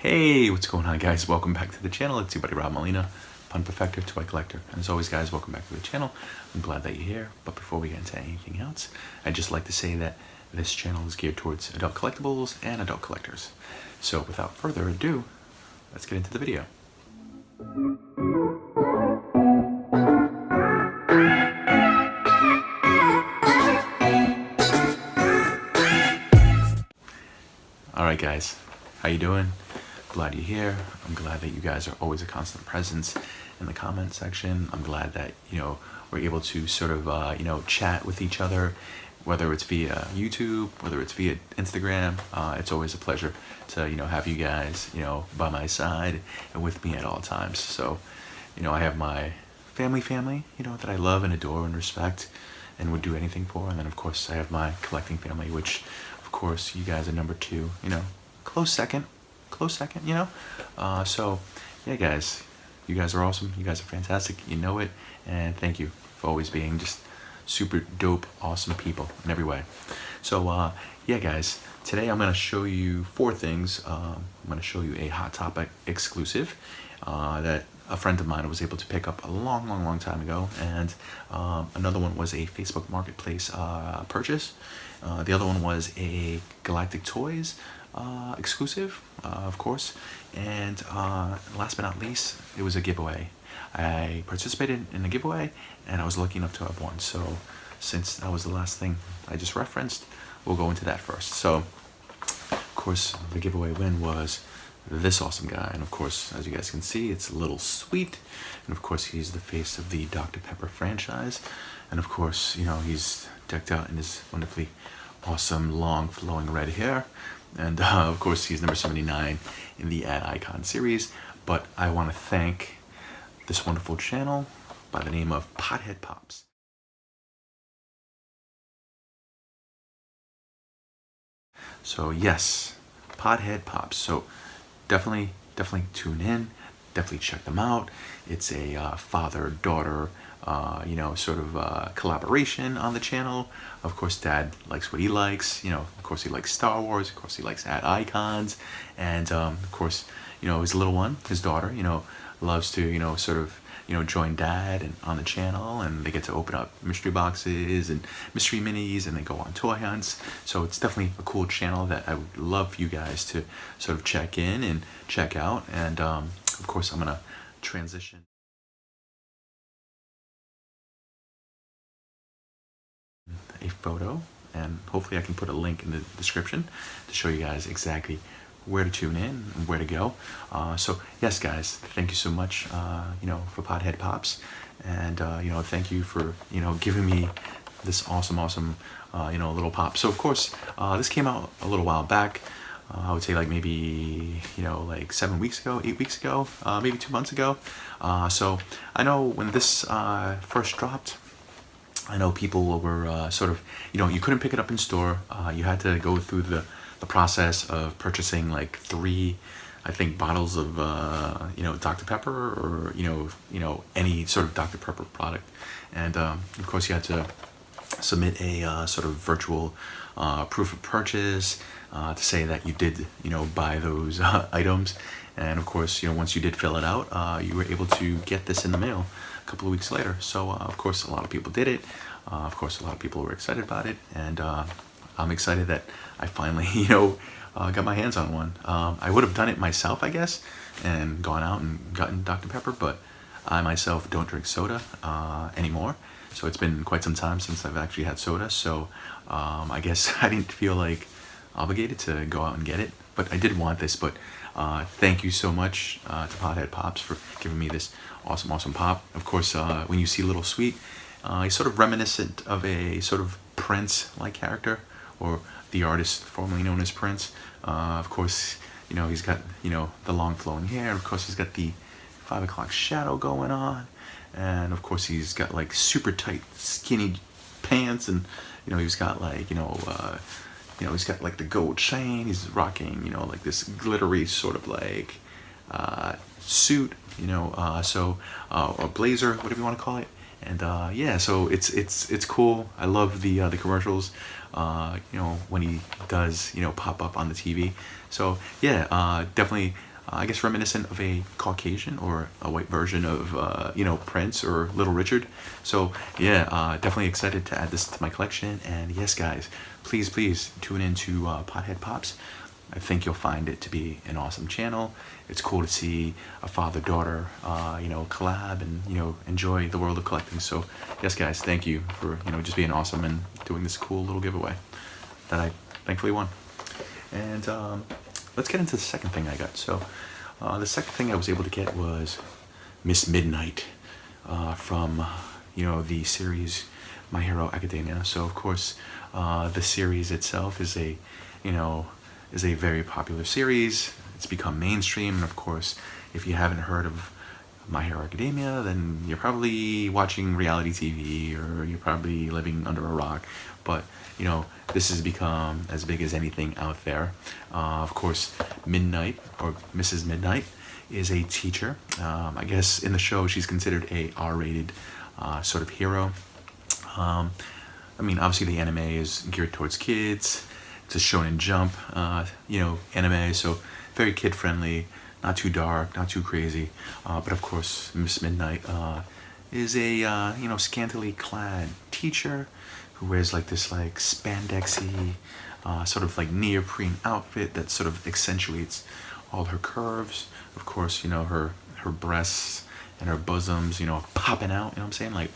Hey, what's going on, guys? Welcome back to the channel. It's your buddy Rob Molina, Pun Perfector, Toy Collector. And as always, guys, welcome back to the channel. I'm glad that you're here. But before we get into anything else, I'd just like to say that this channel is geared towards adult collectibles and adult collectors. So without further ado, let's get into the video. Alright, guys, how you doing? Glad you're here. I'm glad that you guys are always a constant presence in the comment section. I'm glad that, we're able to sort of, chat with each other, whether it's via YouTube, whether it's via Instagram. It's always a pleasure to, have you guys, by my side and with me at all times. So, I have my family, that I love and adore and respect and would do anything for. And then, of course, I have my collecting family, which, of course, you guys are number two, close second, so yeah, guys, you guys are awesome. You guys are fantastic. You know it. And thank you for always being just super dope, awesome people in every way. So, yeah, guys, today I'm going to show you four things. I'm going to show you a Hot Topic exclusive that a friend of mine was able to pick up a long time ago, and another one was a Facebook Marketplace purchase. The other one was a Galactic Toys exclusive, of course, and last but not least, it was a giveaway. I participated in the giveaway, and I was lucky enough to have won. So since that was the last thing I just referenced, we'll go into that first. So, of course, the giveaway win was this awesome guy, and of course, as you guys can see, it's a little sweet, and of course, he's the face of the Dr. Pepper franchise, and of course, he's decked out in his wonderfully awesome long flowing red hair, and of course, he's number 79 in the Ad Icon series. But I want to thank this wonderful channel by the name of Pothead Pops. So yes, Pothead Pops. So definitely tune in, definitely check them out. It's a father-daughter sort of collaboration on the channel. Of course, Dad likes what he likes. Of course, he likes Star Wars. Of course, he likes Ad Icons, and of course, his little one, his daughter, loves to sort of join Dad and on the channel, and they get to open up mystery boxes and mystery minis, and they go on toy hunts. So it's definitely a cool channel that I would love you guys to sort of check in and check out. And of course, I'm gonna transition a photo, and hopefully I can put a link in the description to show you guys exactly where to tune in and where to go. So yes, guys, thank you so much for Pothead Pops, and thank you for giving me this awesome little pop. So of course, this came out a little while back. I would say like maybe like 7 weeks ago, 8 weeks ago, maybe 2 months ago. So I know when this first dropped, I know people were sort of, you couldn't pick it up in store. You had to go through the process of purchasing like 3, I think, bottles of, Dr. Pepper, or, any sort of Dr. Pepper product. And, of course, you had to submit a sort of virtual proof of purchase to say that you did, buy those items. And, of course, once you did fill it out, you were able to get this in the mail a couple of weeks later. So, of course, a lot of people did it. Of course, a lot of people were excited about it. And I'm excited that I finally, got my hands on one. I would have done it myself, I guess, and gone out and gotten Dr. Pepper, but I myself don't drink soda anymore. So it's been quite some time since I've actually had soda. So I guess I didn't feel like obligated to go out and get it, but I did want this. But thank you so much to Pothead Pops for giving me this awesome pop. Of course, when you see Little Sweet, he's sort of reminiscent of a sort of Prince-like character, or the artist formerly known as Prince. Of course, he's got, the long flowing hair. Of course, he's got the 5 o'clock shadow going on. And of course, he's got like super tight, skinny pants. And, he's got like, he's got like the gold chain. He's rocking, like this glittery sort of like suit, so or blazer, whatever you want to call it. And yeah, so it's cool. I love the commercials, when he does pop up on the TV. So yeah, definitely I guess reminiscent of a Caucasian or a white version of Prince or Little Richard. So yeah, definitely excited to add this to my collection. And yes, guys, please tune into Pothead Pops. I think you'll find it to be an awesome channel. It's cool to see a father-daughter, collab and enjoy the world of collecting. So yes, guys, thank you for just being awesome and doing this cool little giveaway that I thankfully won. And let's get into the second thing I got. So the second thing I was able to get was Miss Midnight from the series My Hero Academia. So of course the series itself is a very popular series. It's become mainstream, and of course if you haven't heard of My Hero Academia, then you're probably watching reality TV or you're probably living under a rock. But this has become as big as anything out there. Of course, Midnight, or Mrs. Midnight, is a teacher. I guess in the show she's considered a R-rated sort of hero. I mean, obviously the anime is geared towards kids. It's a Shonen Jump, anime, so very kid-friendly, not too dark, not too crazy. But of course, Miss Midnight is a scantily clad teacher who wears like this spandexy sort of neoprene outfit that sort of accentuates all her curves. Of course, her breasts and her bosoms, popping out, what I'm saying, like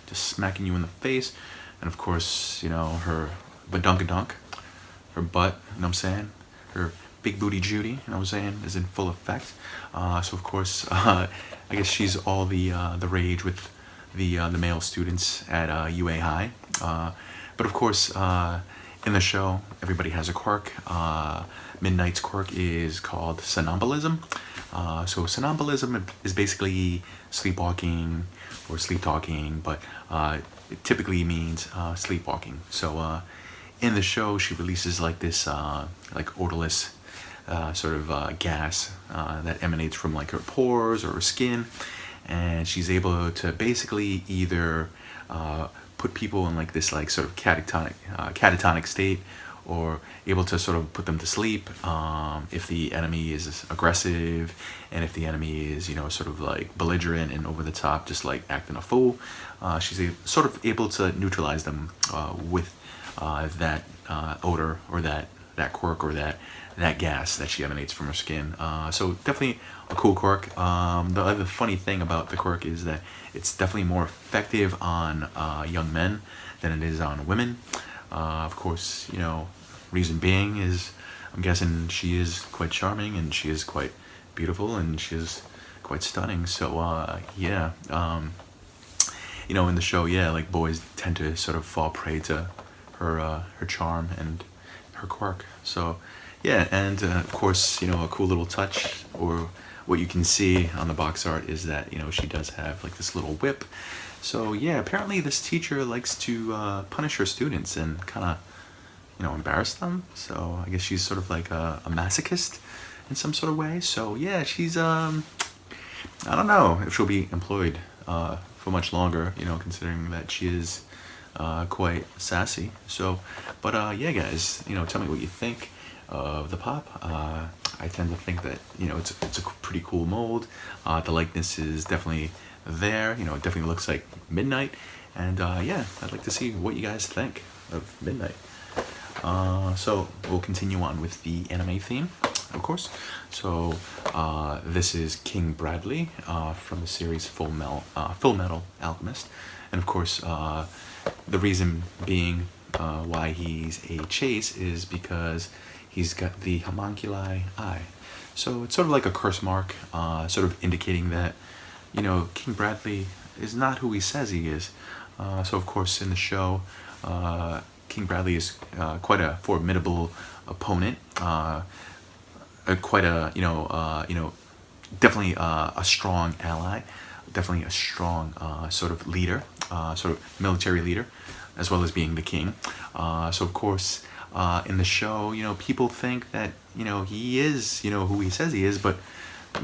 just smacking you in the face. And of course, her badunkadunk, her butt, what I'm saying, her big booty Judy, what I'm saying, is in full effect. So of course, I guess she's all the rage with the male students at UA High. But of course, in the show, everybody has a quirk. Midnight's quirk is called somnambulism. So somnambulism is basically sleepwalking or sleep talking, but it typically means sleepwalking. So in the show, she releases this odorless sort of gas that emanates from her pores or her skin, and she's able to basically either put people in this sort of catatonic state, or able to sort of put them to sleep if the enemy is aggressive, and if the enemy is sort of belligerent and over the top, just acting a fool. She's sort of able to neutralize them with that odor or that quirk or that gas that she emanates from her skin. So definitely a cool quirk. The other funny thing about the quirk is that it's definitely more effective on young men than it is on women. Of course, reason being is, I'm guessing she is quite charming and she is quite beautiful and she is quite stunning. So yeah, in the show, yeah, boys tend to sort of fall prey to her charm and her quirk. So yeah, and of course, a cool little touch, or what you can see on the box art, is that she does have this little whip. So yeah, apparently this teacher likes to punish her students and kind of embarrass them. So I guess she's sort of a masochist in some sort of way. So yeah, she's I don't know if she'll be employed for much longer, considering that she is quite sassy. So but yeah, guys, tell me what you think of the pop. I tend to think that it's a pretty cool mold. The likeness is definitely there. It definitely looks like Midnight, and yeah, I'd like to see what you guys think of Midnight. So we'll continue on with the anime theme, of course. So this is King Bradley from the series Full Metal Alchemist, and of course the reason being why he's a chase is because he's got the homunculi eye. So it's sort of like a curse mark, sort of indicating that King Bradley is not who he says he is. So of course in the show, King Bradley is quite a formidable opponent, quite a definitely a strong ally, definitely a strong sort of leader, sort of military leader, as well as being the king. So of course in the show, people think that he is who he says he is, but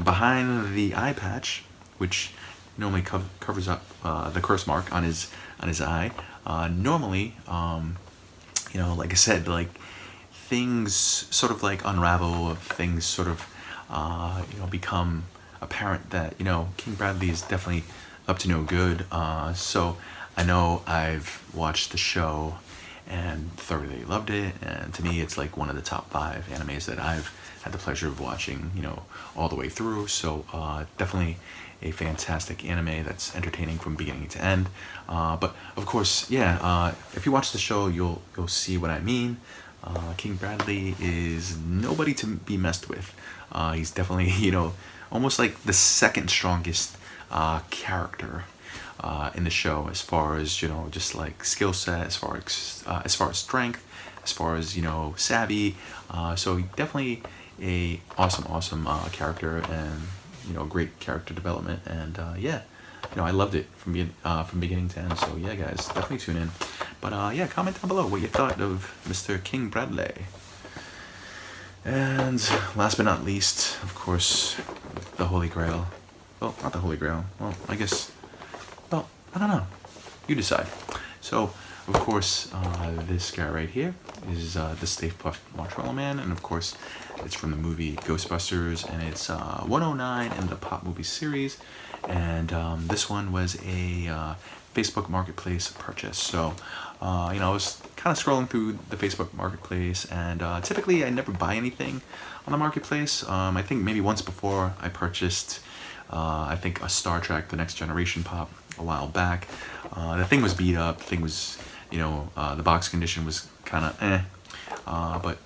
behind the eye patch, which normally covers up the curse mark on his eye, normally like I said, things sort of unravel, things sort of become apparent that, King Bradley is definitely up to no good. So I know I've watched the show and thoroughly loved it, and to me it's like one of the top 5 animes that I've had the pleasure of watching, all the way through. So definitely a fantastic anime that's entertaining from beginning to end. But of course, yeah, if you watch the show, you'll see what I mean. King Bradley is nobody to be messed with. He's definitely, almost like the second strongest character in the show, as far as, just like skill set, as far as strength, as far as, savvy. So definitely a awesome character, and great character development, and yeah, I loved it from beginning to end. So yeah, guys, definitely tune in. But yeah, comment down below what you thought of Mr. King Bradley. And last but not least, of course, the Holy Grail. Well, not the Holy Grail. Well, I guess. Well, I don't know. You decide. So, of course, this guy right here is the Stay Puft Marshmallow Man, and of course, it's from the movie Ghostbusters, and it's 109 in the Pop movie series, and this one was a Facebook Marketplace purchase. So, I was kind of scrolling through the Facebook Marketplace, and typically I never buy anything on the Marketplace. I think maybe once before I purchased, I think a Star Trek: The Next Generation pop a while back. The thing was beat up. The thing was, the box condition was kind of but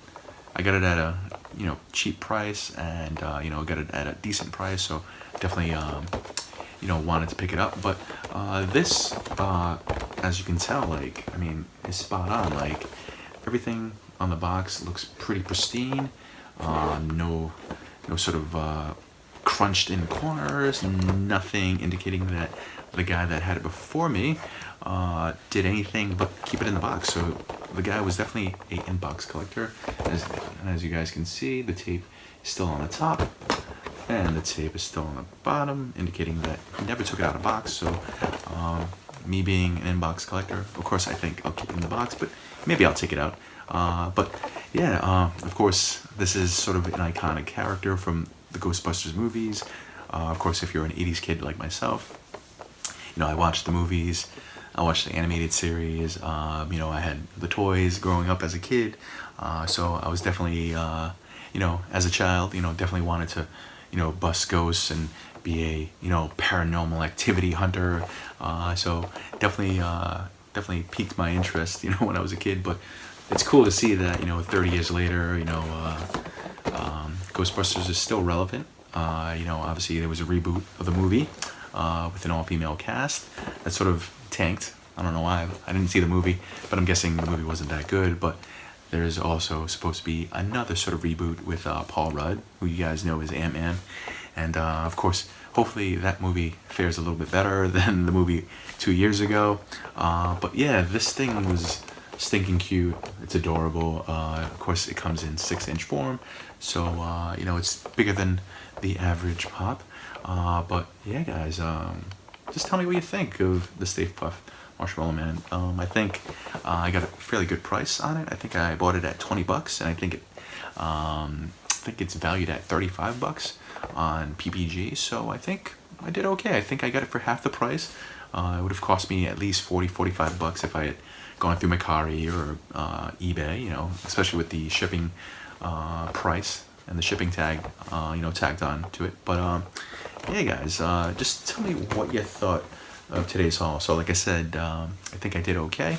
I got it at a, cheap price, and, got it at a decent price. So definitely, wanted to pick it up. But this, as you can tell, like, I mean, is spot on. Like, everything on the box looks pretty pristine. No sort of crunched in corners, nothing indicating that the guy that had it before me did anything but keep it in the box. So the guy was definitely a in-box collector. As you guys can see, the tape is still on the top, and the tape is still on the bottom, indicating that he never took it out of the box. So me being an in-box collector, of course I think I'll keep it in the box, but maybe I'll take it out. But yeah, of course, this is sort of an iconic character from the Ghostbusters movies. Of course, if you're an 80s kid like myself, I watched the movies, I watched the animated series, I had the toys growing up as a kid, so I was definitely, as a child, definitely wanted to, bust ghosts and be a, paranormal activity hunter, so definitely piqued my interest, when I was a kid. But it's cool to see that, 30 years later, Ghostbusters is still relevant. Obviously there was a reboot of the movie with an all-female cast that sort of tanked. I don't know why. I didn't see the movie, but I'm guessing the movie wasn't that good. But there's also supposed to be another sort of reboot with Paul Rudd, who you guys know is Ant-Man. And of course, hopefully that movie fares a little bit better than the movie 2 years ago. But yeah, this thing was stinking cute. It's adorable. Of course, it comes in 6-inch form, so it's bigger than the average pop. But yeah, guys, just tell me what you think of the Stay Puft Marshmallow Man. I think I got a fairly good price on it. I think I bought it at $20, and I think it's valued at $35 on PPG. So I think I did okay. I think I got it for half the price. It would have cost me at least $45 if I had gone through Mercari or eBay, especially with the shipping price and the shipping tag, tagged on to it. But yeah, guys, just tell me what you thought of today's haul. So like I said, I think I did okay,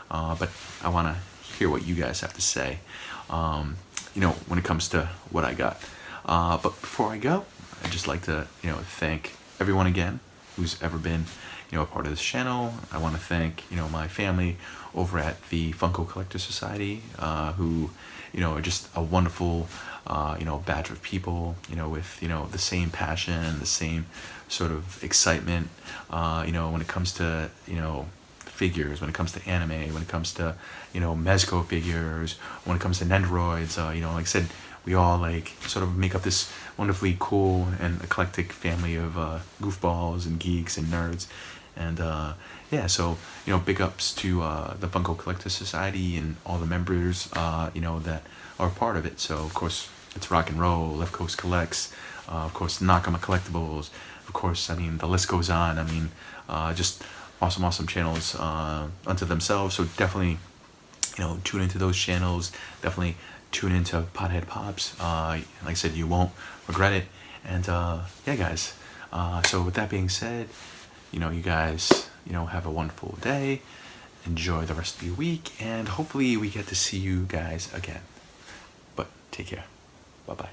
but I want to hear what you guys have to say, when it comes to what I got. But before I go, I'd just like to, thank everyone again who's ever been, a part of this channel. I want to thank, my family over at the Funko Collector Society, who, are just a wonderful, batch of people, with, the same passion, the same sort of excitement, when it comes to, figures, when it comes to anime, when it comes to, Mezco figures, when it comes to Nendoroids, like I said, we all like sort of make up this wonderfully cool and eclectic family of goofballs and geeks and nerds. And yeah, so big ups to the Funko Collector Society and all the members that are part of it. So of course, It's Rock and Roll, Left Coast Collects, of course, Nakama Collectibles. Of course, I mean, the list goes on. I mean, just awesome channels unto themselves. So definitely, you know, tune into those channels. Definitely tune into Pothead Pops. Like I said, you won't regret it. And yeah, guys. So with that being said, you know, you guys, you know, have a wonderful day. Enjoy the rest of your week, and hopefully we get to see you guys again. But take care. Bye bye.